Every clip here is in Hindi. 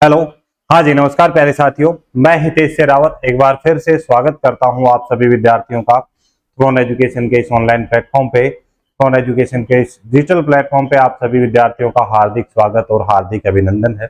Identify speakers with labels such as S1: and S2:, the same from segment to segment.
S1: हेलो। हाँ जी, नमस्कार प्यारे साथियों, मैं हितेश शेरावत एक बार फिर से स्वागत करता हूं आप सभी विद्यार्थियों का थ्रोन एजुकेशन के इस ऑनलाइन प्लेटफॉर्म पे। थ्रोन एजुकेशन के इस डिजिटल प्लेटफॉर्म पे आप सभी विद्यार्थियों का हार्दिक स्वागत और हार्दिक अभिनंदन है।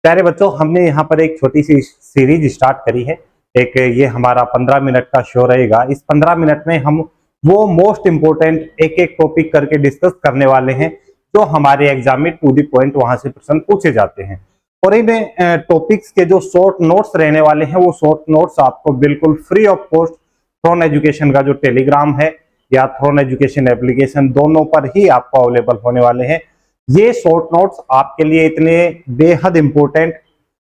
S1: प्यारे बच्चों, हमने यहाँ पर एक छोटी सी सीरीज स्टार्ट करी है। एक ये हमारा 15 मिनट का शो रहेगा। इस 15 मिनट में हम वो मोस्ट इंपोर्टेंट एक एक टॉपिक करके डिस्कस करने वाले हैं जो हमारे एग्जाम में टू द पॉइंट वहां से प्रश्न पूछे जाते हैं। और इन टॉपिक्स के जो शॉर्ट नोट्स रहने वाले हैं वो शॉर्ट नोट्स आपको बिल्कुल free of cost throne education का जो टेलीग्राम है या थ्रोन एजुकेशन एप्लीकेशन दोनों पर ही आपको अवेलेबल होने वाले हैं। ये शॉर्ट नोट्स आपके लिए इतने बेहद इंपॉर्टेंट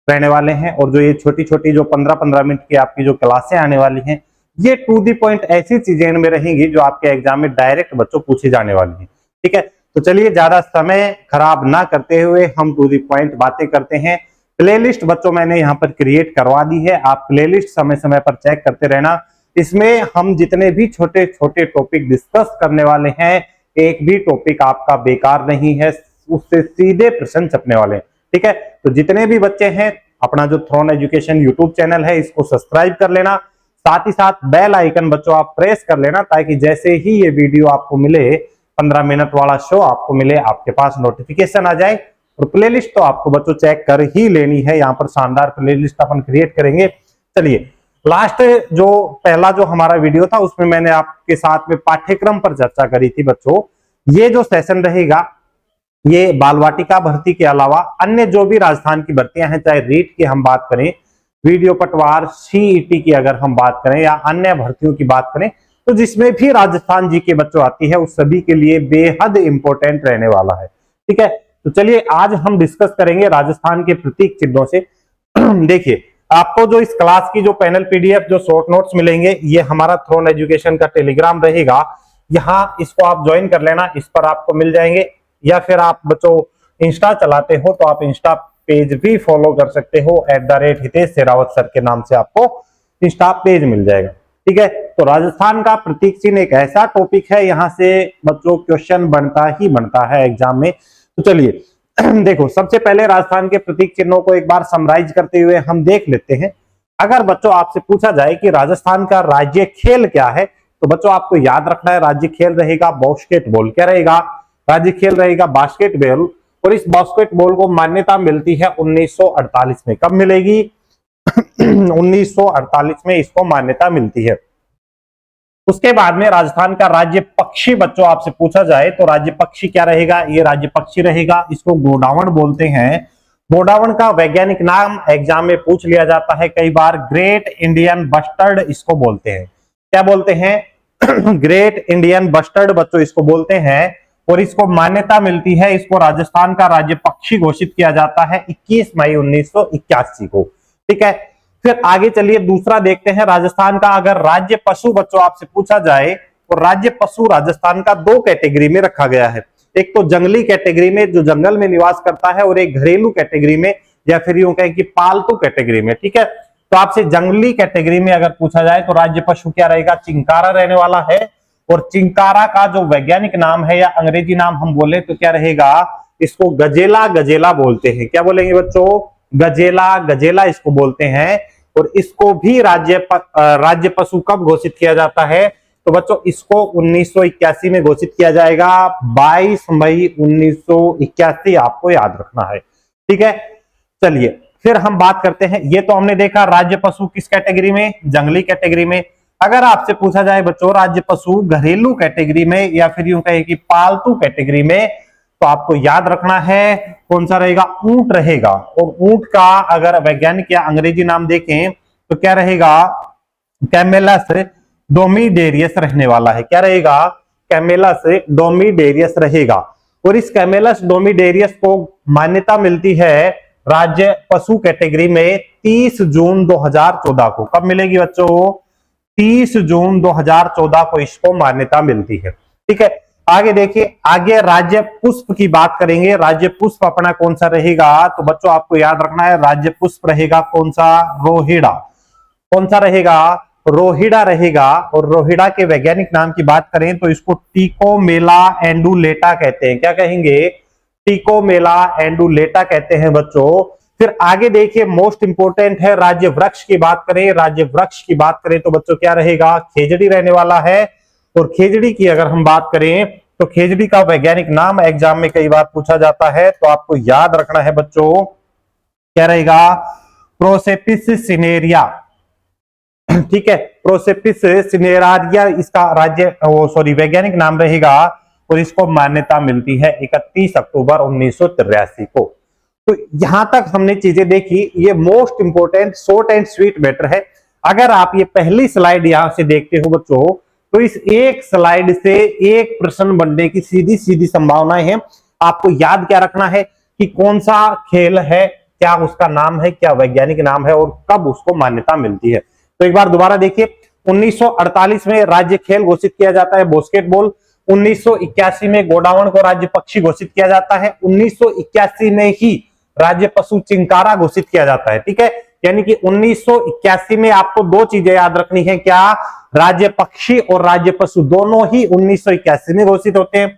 S1: रहने वाले हैं और जो ये छोटी छोटी जो 15-15 मिनट की आपकी जो क्लासें आने वाली हैं ये टू दी पॉइंट ऐसी चीजें इनमें रहेंगी जो आपके एग्जाम में डायरेक्ट बच्चों पूछी जाने वाली हैं। ठीक है, तो चलिए ज्यादा समय खराब ना करते हुए हम टू दी पॉइंट बातें करते हैं। प्लेलिस्ट बच्चों मैंने यहाँ पर क्रिएट करवा दी है, आप प्लेलिस्ट समय समय पर चेक करते रहना। इसमें हम जितने भी छोटे छोटे टॉपिक डिस्कस करने वाले हैं एक भी टॉपिक आपका बेकार नहीं है, उससे सीधे प्रश्न छपने वाले हैं। ठीक है, तो जितने भी बच्चे हैं अपना जो थ्रोन एजुकेशन यूट्यूब चैनल है इसको सब्सक्राइब कर लेना, साथ ही साथ बेल आइकन बच्चों आप प्रेस कर लेना ताकि जैसे ही ये वीडियो आपको मिले 15 मिनट वाला शो आपको मिले आपके पास नोटिफिकेशन आ जाए। और प्लेलिस्ट तो आपको बच्चों चेक कर ही लेनी है, यहाँ पर शानदार प्लेलिस्ट अपन क्रिएट करेंगे। चलिए, लास्ट जो पहला जो हमारा वीडियो था उसमें मैंने आपके साथ में पाठ्यक्रम पर चर्चा करी थी बच्चों। ये जो सेशन रहेगा ये बाल वाटिका भर्ती के अलावा अन्य जो भी राजस्थान की भर्तियां हैं, चाहे रीट की हम बात करें, वीडियो पटवार, सीईटी की अगर हम बात करें या अन्य भर्तियों की बात करें, तो जिसमें भी राजस्थान जी के बच्चों आती है उस सभी के लिए बेहद इंपॉर्टेंट रहने वाला है। ठीक है, तो चलिए आज हम डिस्कस करेंगे राजस्थान के प्रतीक चिन्हों से। देखिए, आपको जो इस क्लास की जो पैनल पीडीएफ जो शॉर्ट नोट्स मिलेंगे ये हमारा थ्रोन एजुकेशन का टेलीग्राम रहेगा। यहाँ इसको आप ज्वाइन कर लेना, इस पर आपको मिल जाएंगे। या फिर आप बच्चों इंस्टा चलाते हो तो आप इंस्टा पेज भी फॉलो कर सकते हो, @हितेश शेरावत सर के नाम से आपको इंस्टा पेज मिल जाएगा। ठीक है, तो राजस्थान का प्रतीक चिन्ह एक ऐसा टॉपिक है, यहाँ से बच्चों क्वेश्चन बनता ही बनता है एग्जाम में। तो चलिए देखो, सबसे पहले राजस्थान के प्रतीक चिन्हों को एक बार समराइज करते हुए हम देख लेते हैं। अगर बच्चों आपसे पूछा जाए कि राजस्थान का राज्य खेल क्या है, तो बच्चों आपको याद रखना है राज्य खेल रहेगा बास्केटबॉल। क्या रहेगा? राज्य खेल रहेगा बास्केटबॉल। और इस बास्केटबॉल को मान्यता मिलती है 1948 में। कब मिलेगी? 1948 में इसको मान्यता मिलती है। उसके बाद में राजस्थान का राज्य पक्षी बच्चों आपसे पूछा जाए तो राज्य पक्षी क्या रहेगा? ये राज्य पक्षी रहेगा, इसको गोडावण बोलते हैं। गोडावण का वैज्ञानिक नाम एग्जाम में पूछ लिया जाता है कई बार, ग्रेट इंडियन बस्टर्ड इसको बोलते हैं। क्या बोलते हैं? ग्रेट इंडियन बस्टर्ड बच्चों इसको बोलते हैं। और इसको मान्यता मिलती है, इसको राजस्थान का राज्य पक्षी घोषित किया जाता है 21 मई 1981 को। ठीक है, फिर आगे चलिए दूसरा देखते हैं राजस्थान का। अगर राज्य पशु बच्चों आपसे पूछा जाए तो राज्य पशु राजस्थान का दो कैटेगरी में रखा गया है। एक तो जंगली कैटेगरी में जो जंगल में निवास करता है, और एक घरेलू कैटेगरी में या फिर यूं कहें कि पालतू कैटेगरी में। ठीक है, तो आपसे जंगली कैटेगरी में अगर पूछा जाए तो राज्य पशु क्या रहेगा? चिंकारा रहने वाला है। और चिंकारा का जो वैज्ञानिक नाम है या अंग्रेजी नाम हम बोले तो क्या रहेगा? इसको गजेला गजेला बोलते हैं। क्या बोलेंगे बच्चों? गजेला गजेला इसको बोलते हैं। और इसको भी राज्य पशु कब घोषित किया जाता है? तो बच्चों इसको 1981 में घोषित किया जाएगा, 22 मई 1981 आपको याद रखना है। ठीक है, चलिए फिर हम बात करते हैं। ये तो हमने देखा राज्य पशु किस कैटेगरी में? जंगली कैटेगरी में। अगर आपसे पूछा जाए बच्चों राज्य पशु घरेलू कैटेगरी में या फिर यूं कहे कि पालतू कैटेगरी में, तो आपको याद रखना है कौन सा रहेगा? ऊंट रहेगा। और ऊंट का अगर वैज्ञानिक या अंग्रेजी नाम देखें तो क्या रहेगा? कैमेलस डोमिडेरियस रहने वाला है। क्या रहेगा? कैमेलस डोमिडेरियस रहेगा। और इस कैमेलस डोमिडेरियस को मान्यता मिलती है राज्य पशु कैटेगरी में 30 जून 2014 को। कब मिलेगी बच्चों? 30 जून 2014 को इसको मान्यता मिलती है। ठीक है, आगे देखिए, आगे राज्य पुष्प की बात करेंगे। राज्य पुष्प अपना कौन सा रहेगा? तो बच्चों आपको याद रखना है राज्य पुष्प रहेगा कौन सा? रोहिड़ा। कौन सा रहेगा? रोहिड़ा रहेगा। और रोहिड़ा के वैज्ञानिक नाम की बात करें तो इसको टिकोमेला एंडुलेटा कहते हैं। क्या कहेंगे? टिकोमेला एंडुलेटा कहते हैं बच्चों। फिर आगे देखिए मोस्ट इंपोर्टेंट है राज्य वृक्ष की बात करें। राज्य वृक्ष की बात करें तो बच्चों क्या रहेगा, खेजड़ी रहने वाला है। और खेजड़ी की अगर हम बात करें तो खेजड़ी का वैज्ञानिक नाम एग्जाम में कई बार पूछा जाता है, तो आपको याद रखना है बच्चों, क्या रहेगा, प्रोसेपिस सिनेरिया। ठीक है, प्रोसेपिस सिनेरारिया इसका वैज्ञानिक नाम रहेगा। और इसको मान्यता मिलती है 31 अक्टूबर 1983 को। तो यहां तक हमने चीजें देखी, ये most important short and sweet matter है। अगर आप ये पहली स्लाइड यहां से देखते हो बच्चों, तो इस एक स्लाइड से एक प्रश्न बनने की सीधी सीधी संभावनाएं हैं। आपको याद क्या रखना है कि कौन सा खेल है, क्या उसका नाम है, क्या वैज्ञानिक नाम है, और कब उसको मान्यता मिलती है। तो एक बार दोबारा देखिए, 1948 में राज्य खेल घोषित किया जाता है बास्केटबॉल। 1981 में गोडावण को राज्य पक्षी घोषित किया जाता है। 1981 में ही राज्य पशु चिंकारा घोषित किया जाता है। ठीक है, यानी कि 1981 में आपको दो चीजें याद रखनी है, क्या, राज्य पक्षी और राज्य पशु दोनों ही 1981 में घोषित होते हैं।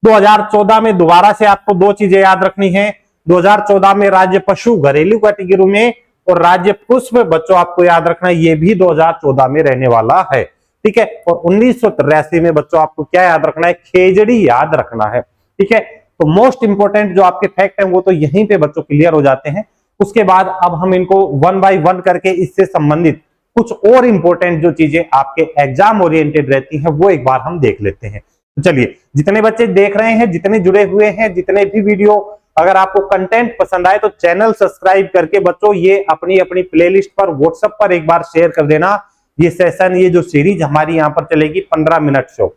S1: 2014 में दोबारा से आपको दो चीजें याद रखनी है। 2014 में राज्य पशु घरेलू कैटेगरी में, और राज्य पुष्प बच्चों आपको याद रखना है, ये भी 2014 में रहने वाला है। ठीक है, और 1983 में बच्चों आपको क्या याद रखना है, खेजड़ी याद रखना है। ठीक है, तो मोस्ट इंपोर्टेंट जो आपके फैक्ट हैं वो तो यहीं पे बच्चों क्लियर हो जाते हैं। उसके बाद अब हम इनको वन बाय वन करके इससे संबंधित कुछ और इंपॉर्टेंट जो चीजें आपके एग्जाम ओरिएंटेड रहती हैं वो एक बार हम देख लेते हैं। तो चलिए, जितने बच्चे देख रहे हैं, जितने जुड़े हुए हैं, जितने भी वीडियो, अगर आपको कंटेंट पसंद आए तो चैनल सब्सक्राइब करके बच्चों ये अपनी अपनी प्लेलिस्ट पर व्हाट्सएप पर एक बार शेयर कर देना। ये सेशन, ये जो सीरीज हमारी यहाँ पर चलेगी 15 मिनट शो,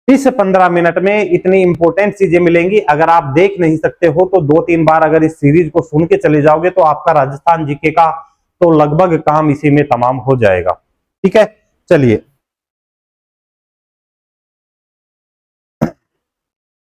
S1: इस 15 मिनट में इतनी इंपॉर्टेंट चीजें मिलेंगी। अगर आप देख नहीं सकते हो तो 2-3 बार अगर इस सीरीज को सुन के चले जाओगे तो आपका राजस्थान जीके का तो लगभग काम इसी में तमाम हो जाएगा। ठीक है, चलिए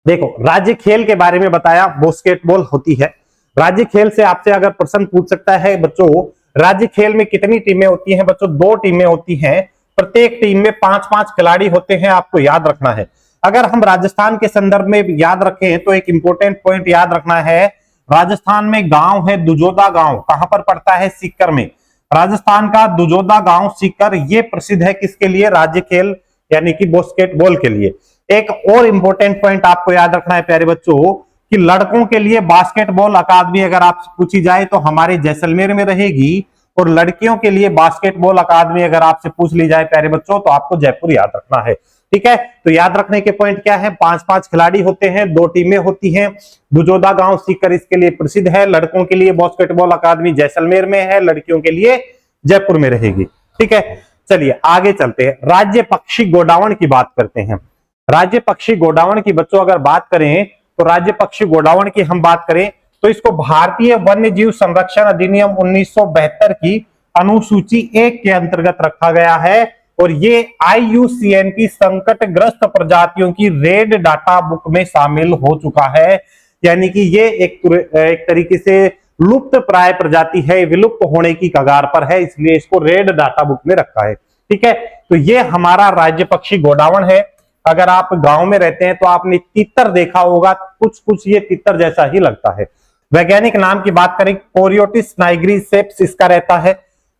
S1: देखो, राज्य खेल के बारे में बताया, बास्केटबॉल होती है। राज्य खेल से आपसे अगर प्रश्न पूछ सकता है बच्चों, राज्य खेल में कितनी टीमें होती हैं बच्चों, 2 टीमें होती हैं। प्रत्येक टीम में 5-5 खिलाड़ी होते हैं, आपको याद रखना है। अगर हम राजस्थान के संदर्भ में याद रखें तो एक इंपॉर्टेंट पॉइंट याद रखना है, राजस्थान में गांव है दुजोदा गांव, कहां पर पड़ता है, सीकर में। राजस्थान का दुजोदा गांव सीकर, ये प्रसिद्ध है किसके लिए, राज्य खेल यानी कि बास्केटबॉल के लिए। एक और इंपॉर्टेंट पॉइंट आपको याद रखना है प्यारे बच्चों, कि लड़कों के लिए बास्केटबॉल अकादमी अगर आप पूछी जाए तो हमारे जैसलमेर में रहेगी, और लड़कियों के लिए बास्केटबॉल अकादमी अगर आपसे पूछ ली जाए प्यारे बच्चों तो आपको जयपुर याद रखना है। ठीक है, तो याद रखने के पॉइंट क्या है, 5-5 खिलाड़ी होते हैं, 2 टीमें होती हैं। दुजोदा गांव सीकर इसके लिए प्रसिद्ध है। लड़कों के लिए बास्केटबॉल अकादमी जैसलमेर में है, लड़कियों के लिए जयपुर में रहेगी। ठीक है, चलिए आगे चलते हैं, राज्य पक्षी गोडावण की बात करते हैं। राज्य पक्षी गोडावण की बच्चों अगर बात करें तो राज्य पक्षी गोडावण की हम बात करें तो इसको भारतीय वन्य जीव संरक्षण अधिनियम 1972 की अनुसूची 1 के अंतर्गत रखा गया है, और ये IUCN की संकटग्रस्त प्रजातियों की रेड डाटा बुक में शामिल हो चुका है। यानी कि ये एक तरीके से लुप्त प्राय प्रजाति है, विलुप्त होने की कगार पर है, इसलिए इसको रेड डाटा बुक में रखा है। ठीक है, तो ये हमारा राज्य पक्षी गोडावण है। अगर आप गांव में रहते हैं तो आपने तितर देखा होगा, कुछ कुछ ये तितर जैसा ही लगता है। वैज्ञानिक नाम की बात करें, कोरियोटिस नाइग्रीसेप्स इसका रहता है,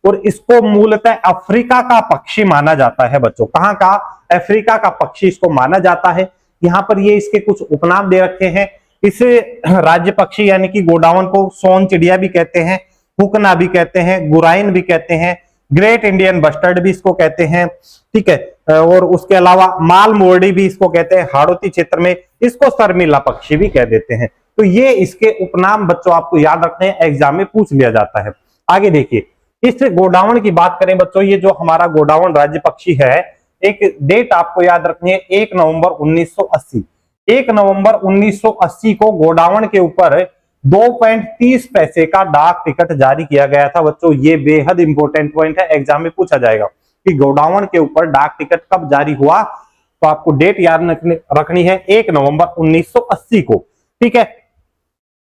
S1: और इसको मूलतः अफ्रीका का पक्षी माना जाता है बच्चों। कहां का, अफ्रीका का पक्षी इसको माना जाता है। यहां पर ये इसके कुछ उपनाम दे रखे हैं। इस राज्य पक्षी यानी कि गोडावण को सोन चिड़िया भी कहते हैं, हुकना भी कहते हैं, गुराइन भी कहते हैं, ग्रेट इंडियन बस्टर्ड भी इसको कहते हैं। ठीक है, और उसके अलावा माल मोरडी भी इसको कहते हैं, हाड़ौती क्षेत्र में इसको शर्मिला पक्षी भी कह देते हैं। तो ये इसके उपनाम बच्चों आपको याद रखने हैं, एग्जाम में पूछ लिया जाता है। आगे देखिए, इस गोडावण की बात करें बच्चों, ये जो हमारा गोडावण राज्य पक्षी है, एक डेट आपको याद रखनी है, 1 नवंबर 1980। 1 नवंबर 1980 को गोडावण के ऊपर 2.30 पैसे का डाक टिकट जारी किया गया था बच्चों। ये बेहद इंपॉर्टेंट पॉइंट है, एग्जाम में पूछा जाएगा कि गोडावण के ऊपर डाक टिकट कब जारी हुआ, तो आपको डेट याद रखनी है, 1 नवंबर 1980 को। ठीक है,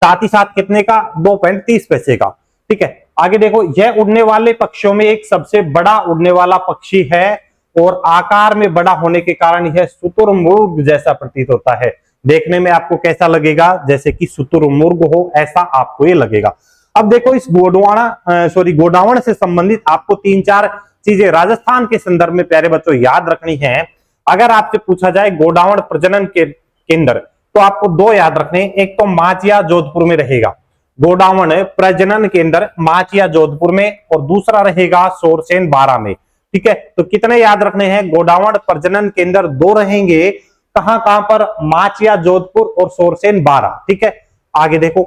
S1: साथ ही साथ कितने का, 2.30 पैसे का। ठीक है, आगे देखो, यह उड़ने वाले पक्षियों में एक सबसे बड़ा उड़ने वाला पक्षी है, और आकार में बड़ा होने के कारण यह शुतुरमुर्ग जैसा प्रतीत होता है। देखने में आपको कैसा लगेगा, जैसे कि शुतुरमुर्ग हो, ऐसा आपको ये लगेगा। अब देखो इस गोडावण से संबंधित आपको 3-4 चीजें राजस्थान के संदर्भ में प्यारे बच्चों याद रखनी है। अगर आपसे पूछा जाए गोडावण प्रजनन के केंद्र, तो आपको 2 याद रखने, एक तो माचिया जोधपुर में रहेगा गोडावण प्रजनन केंद्र, माचिया जोधपुर में, और दूसरा रहेगा सोरसेन बारा में। ठीक है, तो कितने याद रखने हैं? गोडावण प्रजनन केंद्र 2 रहेंगे, कहां कहां पर? माचिया जोधपुर और सोरसेन बारा। ठीक है, आगे देखो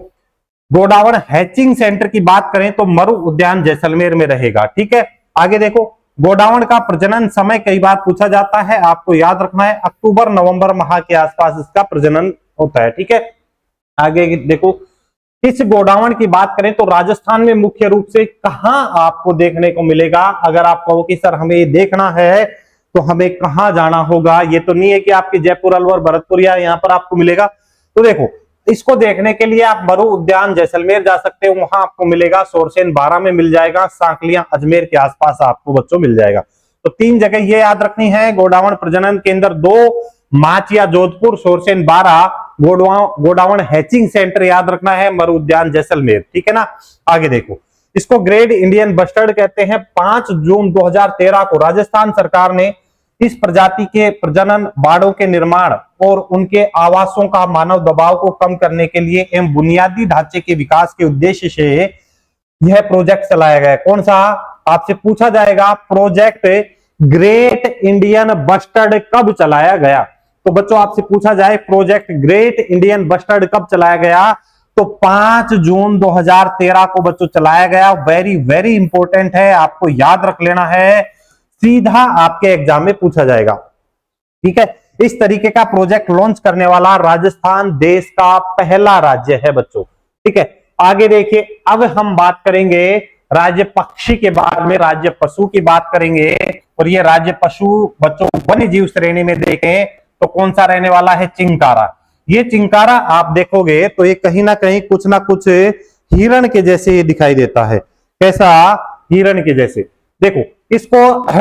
S1: गोडावण हैचिंग सेंटर की बात करें तो मरु उद्यान जैसलमेर में रहेगा। ठीक है, आगे देखो गोडावण का प्रजनन समय कई बार पूछा जाता है, आपको याद रखना है अक्टूबर नवंबर माह के आसपास इसका प्रजनन होता है। ठीक है, आगे देखो इस गोडावण की बात करें तो राजस्थान में मुख्य रूप से कहां आपको देखने को मिलेगा? अगर आप कहो कि सर हमें ये देखना है तो हमें कहां जाना होगा, ये तो नहीं है कि आपके जयपुर, अलवर, भरतपुर या यहां पर आपको मिलेगा। तो देखो इसको देखने के लिए आप मरु उद्यान जैसलमेर जा सकते हो, वहां आपको मिलेगा। सोरसेन बारा में मिल जाएगा, सांकलिया अजमेर के आसपास आपको बच्चों मिल जाएगा। तो 3 जगह ये याद रखनी है, गोडावण प्रजनन केंद्र 2 माचिया जोधपुर, सोरसेन बारा, गोडावण हैचिंग सेंटर याद रखना है, मरु उद्यान जैसलमेर। ठीक है ना, आगे देखो इसको ग्रेट इंडियन बस्टर्ड कहते हैं। 5 जून 2013 को राजस्थान सरकार ने इस प्रजाति के प्रजनन बाड़ों के निर्माण और उनके आवासों का मानव दबाव को कम करने के लिए एवं बुनियादी ढांचे के विकास के उद्देश्य से यह प्रोजेक्ट चलाया गया। कौन सा? आपसे पूछा जाएगा प्रोजेक्ट ग्रेट इंडियन बस्टर्ड कब चलाया गया? तो बच्चों आपसे पूछा जाए प्रोजेक्ट ग्रेट इंडियन बस्टर्ड कब चलाया गया, तो 5 जून 2013 को बच्चों चलाया गया। वेरी वेरी इंपॉर्टेंट है, आपको याद रख लेना है, सीधा आपके एग्जाम में पूछा जाएगा। ठीक है, इस तरीके का प्रोजेक्ट लॉन्च करने वाला राजस्थान देश का पहला राज्य है बच्चों। ठीक है, आगे देखिए अब हम बात करेंगे राज्य पक्षी के बाद में राज्य पशु की बात करेंगे। और ये राज्य पशु बच्चों वन्य जीव श्रेणी में देखें तो कौन सा रहने वाला है? चिंकारा। ये चिंकारा आप देखोगे तो ये कहीं ना कहीं कुछ ना कुछ हिरण के जैसे दिखाई देता है। कैसा? हिरण के जैसे। देखो इसको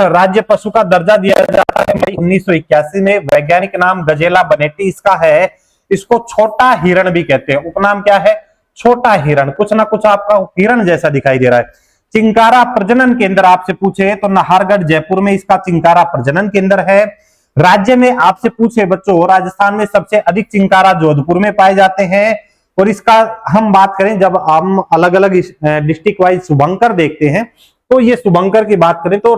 S1: राज्य पशु का दर्जा दिया जाता है मई 1981 में। वैज्ञानिक नाम गजेला बनेटी इसका है। इसको छोटा हिरण भी कहते हैं। उपनाम क्या है? छोटा हिरण। कुछ ना कुछ आपका हिरण जैसा दिखाई दे रहा है। चिंकारा प्रजनन केंद्र आपसे पूछे तो नाहरगढ़ जयपुर में इसका चिंकारा प्रजनन केंद्र है। राज्य में आपसे पूछे बच्चों राजस्थान में सबसे अधिक चिंकारा जोधपुर में पाए जाते हैं। और इसका हम बात करें जब हम अलग अलग डिस्ट्रिक्ट वाइज शुभंकर देखते हैं तो ये शुभंकर की बात करें तो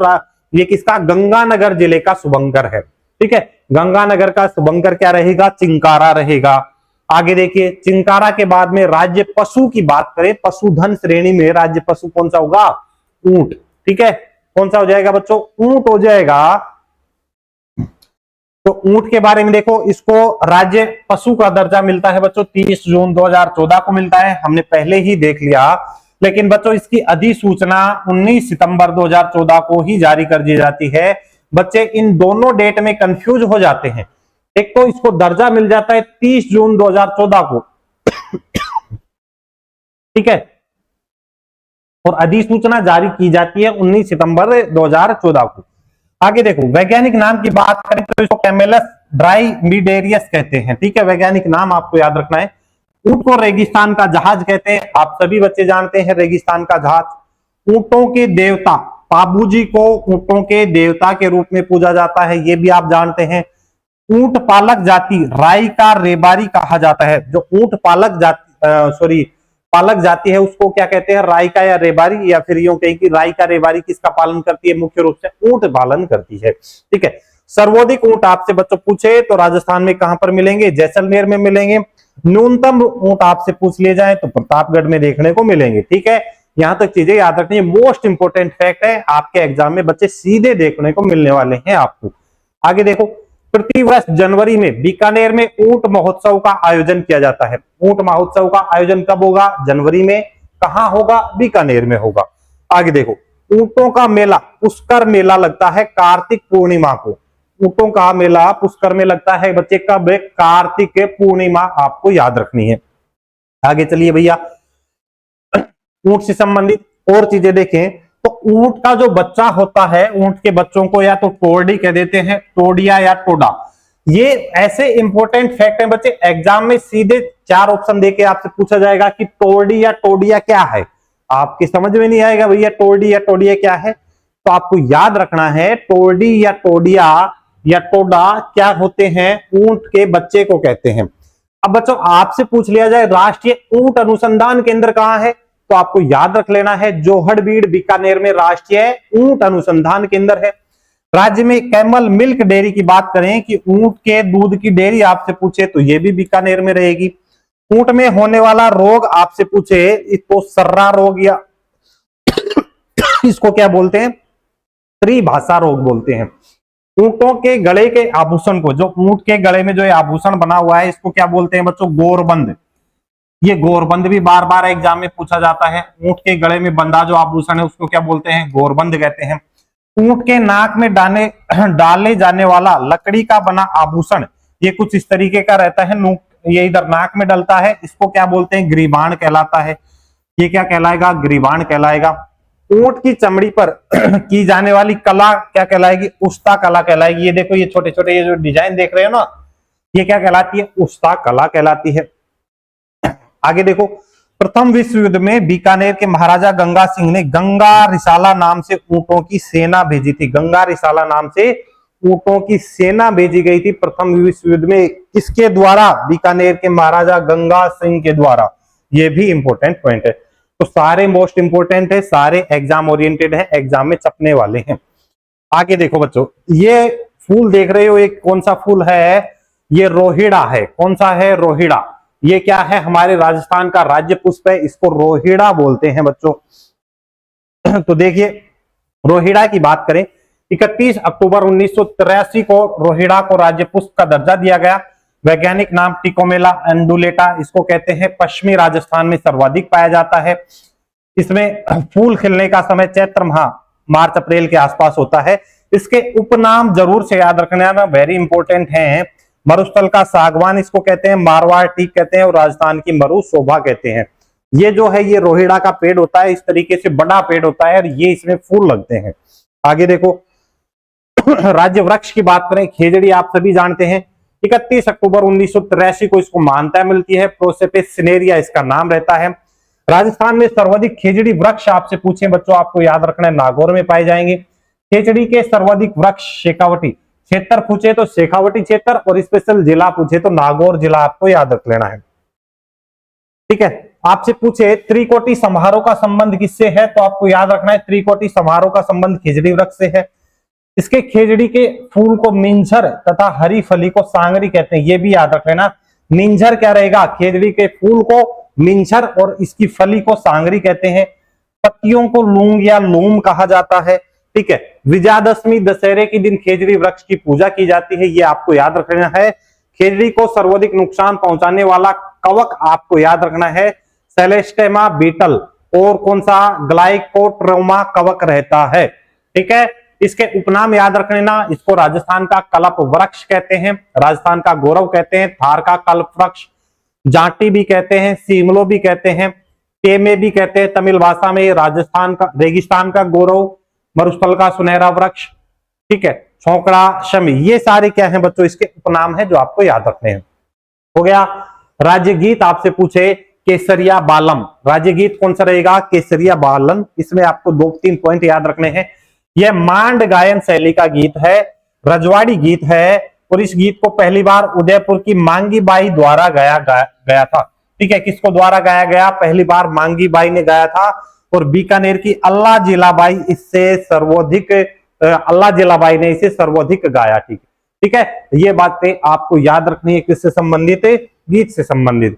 S1: ये किसका? गंगानगर जिले का शुभंकर है। ठीक है, गंगानगर का शुभंकर क्या रहेगा? चिंकारा रहेगा। आगे देखिए चिंकारा के बाद में राज्य पशु की बात करें, पशुधन श्रेणी में राज्य पशु कौन सा होगा? ऊंट। ठीक है, कौन सा हो जाएगा बच्चों? ऊंट हो जाएगा। तो ऊंट के बारे में देखो, इसको राज्य पशु का दर्जा मिलता है बच्चों 30 जून 2014 को मिलता है। हमने पहले ही देख लिया, लेकिन बच्चों इसकी अधिसूचना 19 सितंबर 2014 को ही जारी कर दी जाती है। बच्चे इन दोनों डेट में कंफ्यूज हो जाते हैं। एक तो इसको दर्जा मिल जाता है 30 जून 2014 को ठीक है, और अधिसूचना जारी की जाती है 19 सितंबर 2014 को। आगे देखो वैज्ञानिक नाम की बात करें तो इसको कैमेलस ड्राइमीडेरियस कहते हैं। ठीक है, वैज्ञानिक नाम आपको याद रखना है। ऊंट को रेगिस्तान का जहाज कहते हैं। आप सभी बच्चे जानते हैं रेगिस्तान का जहाज। ऊंटों के देवता पाबूजी को ऊंटों के देवता के रूप में पूजा जाता है, ये भी आप जानते हैं। ऊंट पालक जाति राई का रेबारी कहा जाता है। जो ऊंट पालक जाति पालक जाति है उसको क्या कहते हैं? राई का या रेबारी, या फिर यूं कहीं कि राई का रेबारी किसका पालन करती है? मुख्य रूप से ऊंट पालन करती है। ठीक है, सर्वाधिक ऊंट आपसे बच्चों पूछे तो राजस्थान में कहां पर मिलेंगे? जैसलमेर में मिलेंगे। न्यूनतम ऊंट आपसे पूछ लिए जाए तो प्रतापगढ़ में देखने को मिलेंगे। ठीक है, यहां तक चीजें याद रखनी है। मोस्ट इंपोर्टेंट फैक्ट है, आपके एग्जाम में बच्चे सीधे देखने को मिलने वाले हैं आपको। आगे देखो प्रतिवर्ष जनवरी में बीकानेर में ऊंट महोत्सव का आयोजन किया जाता है। ऊंट महोत्सव का आयोजन कब होगा? जनवरी में। कहां होगा? बीकानेर में होगा। आगे देखो ऊंटों का मेला पुष्कर मेला लगता है कार्तिक पूर्णिमा को। ऊंटों का मेला पुष्कर में लगता है बच्चे कब? कार्तिक पूर्णिमा आपको याद रखनी है। आगे चलिए भैया ऊंट से संबंधित और चीजें देखें तो ऊंट का जो बच्चा होता है, ऊंट के बच्चों को या तो टोरडी कह देते हैं, टोडिया या टोडा। ये ऐसे इंपॉर्टेंट फैक्ट हैं बच्चे, एग्जाम में सीधे 4 ऑप्शन देके आपसे पूछा जाएगा कि टोरडी या टोडिया क्या है। आपकी समझ में नहीं आएगा भैया टोडी या टोडिया क्या है, तो आपको याद रखना है टोडी या टोडिया या टोडा क्या होते हैं, ऊंट के बच्चे को कहते हैं। अब बच्चों आपसे पूछ लिया जाए राष्ट्रीय ऊंट अनुसंधान केंद्र कहां है, तो आपको याद रख लेना है जोहड़बीड़ बीकानेर में राष्ट्रीय ऊंट अनुसंधान केंद्र है। राज्य में कैमल मिल्क डेयरी की बात करें कि ऊंट के दूध की डेयरी आपसे पूछे तो ये भी बीकानेर में रहेगी। ऊंट में होने वाला रोग आपसे पूछे इसको सर्रा रोग या इसको क्या बोलते हैं, त्रिभाषा रोग बोलते हैं। ऊंटों के गले के आभूषण को, जो ऊंट के गले में जो आभूषण बना हुआ है इसको क्या बोलते हैं बच्चों, गोरबंद। ये गोरबंद भी बार बार एग्जाम में पूछा जाता है। ऊंट के गले में बंधा जो आभूषण है उसको क्या बोलते हैं, गोरबंद कहते हैं। ऊंट के नाक में डाले जाने वाला लकड़ी का बना आभूषण ये कुछ इस तरीके का रहता है, ये इधर नाक में डलता है, इसको क्या बोलते हैं, ग्रीबाण कहलाता है। ये क्या कहलाएगा, ग्रीबाण कहलाएगा। ऊंट की चमड़ी पर की जाने वाली कला क्या कहलाएगी, उस्ता कला कहलाएगी। ये देखो ये छोटे छोटे ये जो डिजाइन देख रहे हो ना, ये क्या कहलाती है, उस्ता कला कहलाती है। आगे देखो, प्रथम विश्व युद्ध में बीकानेर के महाराजा गंगा सिंह ने गंगा रिसाला नाम से ऊंटों की सेना भेजी थी। गंगा रिसाला नाम से ऊंटों की सेना भेजी गई थी प्रथम विश्व युद्ध में, किसके द्वारा, बीकानेर के महाराजा गंगा सिंह के द्वारा। ये भी इंपॉर्टेंट पॉइंट है। तो सारे मोस्ट इंपोर्टेंट है, सारे एग्जाम ओरिएंटेड है, एग्जाम में छपने वाले हैं। आगे देखो बच्चों, ये फूल देख रहे हो, एक कौन सा फूल है, ये रोहिड़ा है। कौन सा है, रोहिड़ा। ये क्या है, हमारे राजस्थान का राज्य पुष्प है, इसको रोहिड़ा बोलते हैं बच्चों। तो देखिए रोहिड़ा की बात करें, 31 अक्टूबर 1983 को रोहिड़ा को राज्य पुष्प का दर्जा दिया गया। वैज्ञानिक नाम टिकोमेला एंडुलेटा इसको कहते हैं। पश्चिमी राजस्थान में सर्वाधिक पाया जाता है। इसमें फूल खिलने का समय चैत्र माह, मार्च अप्रैल के आसपास होता है। इसके उपनाम जरूर से याद रखना, वेरी इंपॉर्टेंट है। मरुस्थल का सागवान इसको कहते हैं, मारवाड़ टीक कहते हैं, और राजस्थान की मरु शोभा कहते हैं। ये जो है ये रोहिड़ा का पेड़ होता है, इस तरीके से बड़ा पेड़ होता है और ये इसमें फूल लगते हैं। आगे देखो, राज्य वृक्ष की बात करें, खेजड़ी आप सभी जानते हैं। 31 अक्टूबर 1983 को इसको मान्यता मिलती है। प्रोसेपिस सिनेरिया इसका नाम रहता है। राजस्थान में सर्वाधिक खेजड़ी वृक्ष आपसे पूछे बच्चों, आपको याद रखना है नागौर में पाए जाएंगे। खेजड़ी के सर्वाधिक वृक्ष शेखावटी क्षेत्र पूछे तो शेखावटी क्षेत्र, और स्पेशल जिला पूछे तो नागौर जिला आपको याद रख लेना है। ठीक है, आपसे पूछे त्रिकोटि समारोह का संबंध किससे है, तो आपको याद रखना है त्रिकोटि समारोह का संबंध खेजड़ी वृक्ष से है। इसके खेजड़ी के फूल को मिंझर तथा हरी फली को सांगरी कहते हैं, ये भी याद रख लेना। मिंझर क्या रहेगा, खेजड़ी के फूल को मिंझर और इसकी फली को सांगरी कहते हैं। पत्तियों को लूंग या लूम कहा जाता है। ठीक है, विजयादशमी दशहरे के दिन खेजड़ी वृक्ष की पूजा की जाती है, ये आपको याद रखना है। खेजड़ी को सर्वाधिक नुकसान पहुंचाने वाला कवक आपको याद रखना है सेलेस्टेमा बीटल, और कौन सा, ग्लाइकोट्रोमा कवक रहता है। ठीक है, इसके उपनाम याद रख लेना, इसको राजस्थान का कल्प वृक्ष कहते हैं, राजस्थान का गौरव कहते हैं, थार का कल्प वृक्ष, जाटी भी कहते हैं, सीमलो भी कहते हैं, टेमे भी कहते हैं तमिल भाषा में, राजस्थान का रेगिस्तान का गौरव, मरुस्थल का सुनहरा वृक्ष। ठीक है, छोकड़ा शमी, ये सारे क्या है बच्चों, इसके उपनाम है जो आपको याद रखने हैं। हो गया। राज्य गीत आपसे पूछे केसरिया बालम, राज्य गीत कौन सा रहेगा, केसरिया बालम। इसमें आपको 2-3 पॉइंट याद रखने हैं। यह मांड गायन शैली का गीत है, रजवाड़ी गीत है, और इस गीत को पहली बार उदयपुर की मांगी बाई द्वारा गाया गया था। ठीक है, किसको द्वारा गाया गया, पहली बार मांगी बाई ने गाया था, और बीकानेर की अल्लाह जिलाबाई इससे सर्वाधिक, अल्लाह जिलाबाई ने इसे सर्वाधिक गाया। ठीक है, ये बातें आपको याद रखनी है, किससे संबंधित है, गीत से संबंधित।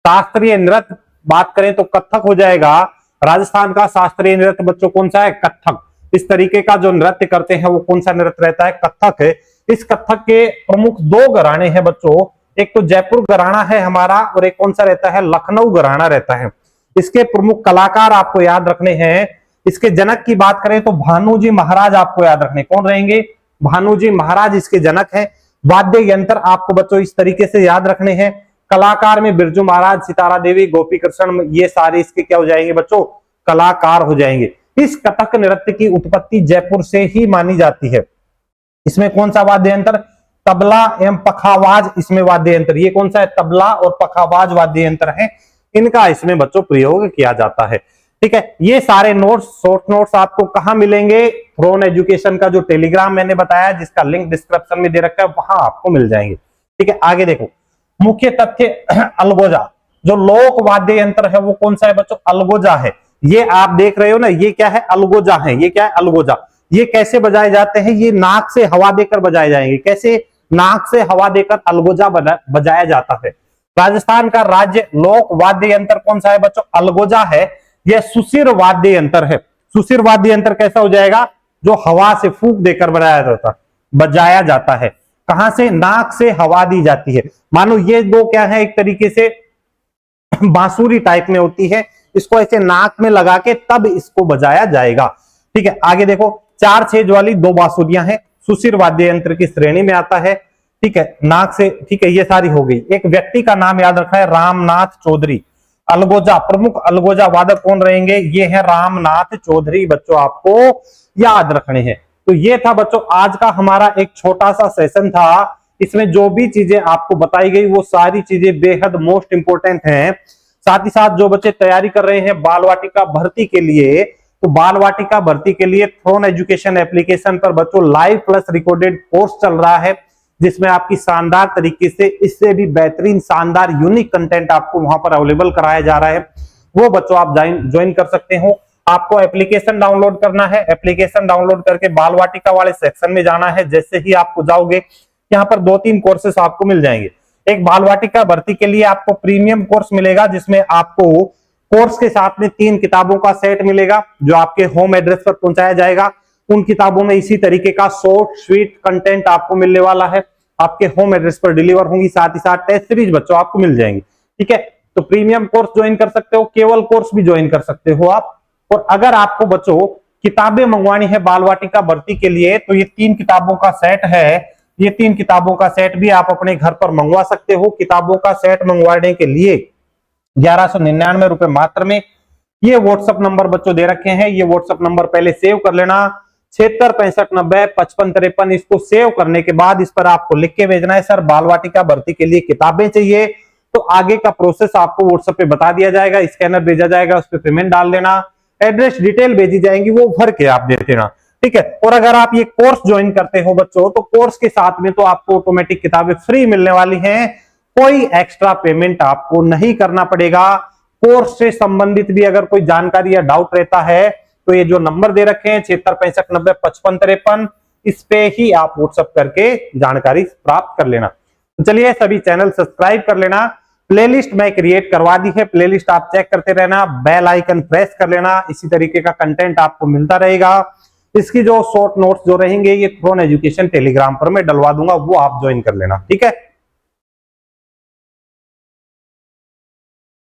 S1: शास्त्रीय नृत्य बात करें तो कथक हो जाएगा। राजस्थान का शास्त्रीय नृत्य बच्चों कौन सा है, कथक। इस तरीके का जो नृत्य करते हैं वो कौन सा नृत्य रहता है, कथक है। इस कथक के प्रमुख 2 घराने हैं बच्चों, एक तो जयपुर घराना है हमारा, और एक कौन सा रहता है, लखनऊ घराना रहता है। इसके प्रमुख कलाकार आपको याद रखने हैं। इसके जनक की बात करें तो भानुजी महाराज आपको याद रखने, कौन रहेंगे, भानुजी महाराज इसके जनक हैं। वाद्य यंत्र आपको बच्चों इस तरीके से याद रखने हैं। कलाकार में बिरजू महाराज, सितारा देवी, गोपी कृष्ण, ये सारे इसके क्या हो जाएंगे बच्चों, कलाकार हो जाएंगे। इस कथक नृत्य की उत्पत्ति जयपुर से ही मानी जाती है। इसमें कौन सा वाद्य यंत्र, तबला एवं पखावाज इसमें वाद्य यंत्र, ये कौन सा है, तबला और पखावाज वाद्य यंत्र है, इनका इसमें बच्चों प्रयोग किया जाता है। ठीक है। ये सारे नोट्स, शॉर्ट नोट्स आपको कहां मिलेंगे? थ्रोन एजुकेशन का जो टेलीग्राम मैंने बताया, जिसका लिंक डिस्क्रिप्शन में दे रखा है, वहां आपको मिल जाएंगे। ठीक है, आगे देखो, मुख्य तथ्य अलगोजा, जो लोक वाद्य यंत्र है वो कौन सा है बच्चों? अलगोजा है। ये आप देख रहे हो ना, ये क्या है? अलगोजा है। ये क्या है? अलगोजा। ये कैसे बजाए जाते हैं? ये नाक से हवा देकर बजाए जाएंगे। कैसे? नाक से हवा देकर अलगोजा बजाया जाता है। राजस्थान का राज्य लोक वाद्य यंत्र कौन सा है बच्चों? अलगोजा है। यह सुशिर वाद्य यंत्र है। सुशिर वाद्य यंत्र कैसा हो जाएगा? जो हवा से फूंक देकर बजाया जाता है। कहां से? नाक से हवा दी जाती है। मानो ये दो क्या है, एक तरीके से बांसुरी टाइप में होती है, इसको ऐसे नाक में लगा के तब इसको बजाया जाएगा। ठीक है, आगे देखो, 4 छेद वाली 2 बांसुरियां हैं, सुशिर वाद्य यंत्र की श्रेणी में आता है। ठीक है, नाक से। ठीक है, ये सारी हो गई। एक व्यक्ति का नाम याद रखा है, रामनाथ चौधरी। अलगोजा, प्रमुख अलगोजा वादक कौन रहेंगे? ये है रामनाथ चौधरी। बच्चों आपको याद रखने हैं। तो ये था बच्चों आज का हमारा एक छोटा सा सेशन था। इसमें जो भी चीजें आपको बताई गई वो सारी चीजें बेहद मोस्ट इंपोर्टेंट हैं। साथ ही साथ जो बच्चे तैयारी कर रहे हैं बाल वाटिका भर्ती के लिए, तो बाल वाटिका भर्ती के लिए थ्रोन एजुकेशन एप्लीकेशन पर बच्चों लाइव प्लस रिकॉर्डेड कोर्स चल रहा है, जिसमें आपकी शानदार तरीके से, इससे भी बेहतरीन शानदार यूनिक कंटेंट आपको वहां पर अवेलेबल कराया जा रहा है। वो बच्चों आप ज्वाइन कर सकते हो। आपको एप्लीकेशन डाउनलोड करना है। एप्लीकेशन डाउनलोड करके बाल वाटिका वाले सेक्शन में जाना है। जैसे ही आपको जाओगे, यहाँ पर 2-3 कोर्सेस आपको मिल जाएंगे। एक बाल वाटिका भर्ती के लिए आपको प्रीमियम कोर्स मिलेगा, जिसमें आपको कोर्स के साथ में 3 किताबों का सेट मिलेगा, जो आपके होम एड्रेस पर पहुंचाया जाएगा। उन किताबों में इसी तरीके का शॉर्ट स्वीट कंटेंट आपको मिलने वाला है, आपके होम एड्रेस पर डिलीवर होंगी। साथ ही साथ टेस्ट सीरीज बच्चों आपको मिल जाएंगी। ठीक है, तो प्रीमियम कोर्स ज्वाइन कर सकते हो, केवल कोर्स भी ज्वाइन कर सकते हो आप। और अगर आपको बच्चों किताबें मंगवानी है बाल वाटिका भर्ती के लिए, तो ये 3 किताबों का सेट है। ये 3 किताबों का सेट भी आप अपने घर पर मंगवा सकते हो। किताबों का सेट मंगवाने के लिए 1199 रुपए मात्र में। ये व्हाट्सएप नंबर बच्चों दे रखे हैं, ये व्हाट्सएप नंबर पहले सेव कर लेना, 7665905553। इसको सेव करने के बाद इस पर आपको लिख के भेजना है, सर बाल वाटिका भर्ती के लिए किताबें चाहिए। तो आगे का प्रोसेस आपको व्हाट्सएप पे बता दिया जाएगा, स्कैनर भेजा जाएगा, उस पर पेमेंट डाल देना, एड्रेस डिटेल भेजी जाएंगी, वो भर के आप दे देना। ठीक है, और अगर आप ये कोर्स ज्वाइन करते हो बच्चों, तो कोर्स के साथ में तो आपको ऑटोमेटिक किताबें फ्री मिलने वाली हैं। कोई एक्स्ट्रा पेमेंट आपको नहीं करना पड़ेगा। कोर्स से संबंधित भी अगर कोई जानकारी या डाउट रहता है, तो ये जो नंबर दे रखे हैं 7665905553, इस पे ही आप व्हाट्सएप करके जानकारी प्राप्त कर लेना। तो चलिए, सभी चैनल सब्सक्राइब कर लेना। प्लेलिस्ट मैं क्रिएट करवा दी है, प्लेलिस्ट आप चेक करते रहना, बेल आइकन प्रेस कर लेना, इसी तरीके का कंटेंट आपको मिलता रहेगा। इसकी जो शॉर्ट नोट्स जो रहेंगे, ये थ्रोन एजुकेशन टेलीग्राम पर मैं डलवा दूंगा, वो आप ज्वाइन कर लेना। ठीक है।